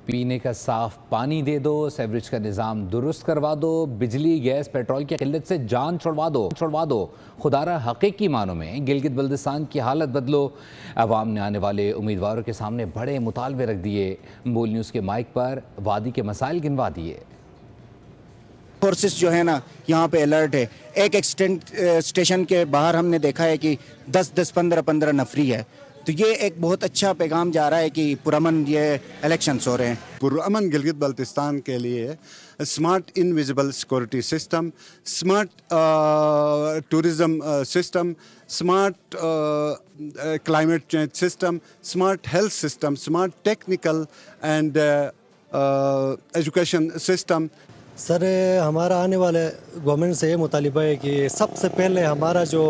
پینے کا صاف پانی دے دو، سیوریج کا نظام درست کروا دو، بجلی گیس پیٹرول کی قلت سے جان چھڑوا دو۔ خدارہ حقیقی معنوں میں گلگت بلتستان کی حالت بدلو۔ عوام نے آنے والے امیدواروں کے سامنے بڑے مطالبے رکھ دیے، بول نیوز کے مائک پر وادی کے مسائل گنوا دیے۔ فورسز جو ہے نا یہاں پہ الرٹ ہے۔ ایک اسٹیشن کے باہر ہم نے دیکھا ہے کہ 10 15 نفری ہے، تو یہ ایک بہت اچھا پیغام جا رہا ہے کہ پرامن یہ الیکشنز ہو رہے ہیں۔ پرامن گلگت بلتستان کے لیے smart invisible security system, smart tourism system, smart climate change system, smart health system, smart technical and education system. Sir ہمارا آنے والے گورنمنٹ سے یہ مطالبہ ہے کہ سب سے پہلے ہمارا جو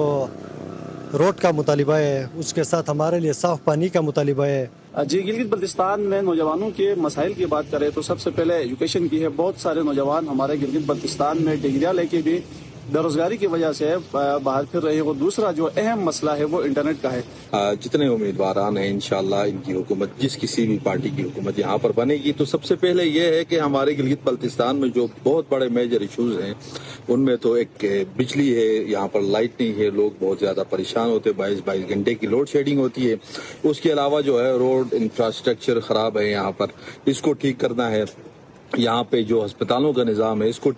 روڈ کا مطالبہ ہے، اس کے ساتھ ہمارے لیے صاف پانی کا مطالبہ ہے۔ جی، گلگت بلتستان میں نوجوانوں کے مسائل کی بات کریں تو سب سے پہلے ایجوکیشن کی ہے۔ بہت سارے نوجوان ہمارے گلگت بلتستان میں ڈگریاں لے کے بھی بےروزگاری کی وجہ سے باہر پھر رہے ہیں۔ اور دوسرا جو اہم مسئلہ ہے وہ انٹرنیٹ کا ہے۔ جتنے امیدواران ہیں انشاءاللہ ان کی حکومت، جس کسی بھی پارٹی کی حکومت یہاں پر بنے گی، تو سب سے پہلے یہ ہے کہ ہمارے گلگت بلتستان میں جو بہت بڑے میجر ایشوز ہیں ان میں تو ایک بجلی ہے، یہاں پر لائٹ نہیں ہے، لوگ بہت زیادہ پریشان ہوتے ہیں، 22 گھنٹے کی لوڈ شیڈنگ ہوتی ہے۔ اس کے علاوہ جو ہے روڈ انفراسٹرکچر خراب ہے، یہاں پر اس کو ٹھیک کرنا ہے۔ یہاں پہ جو ہسپتالوں کا نظام ہے اس کو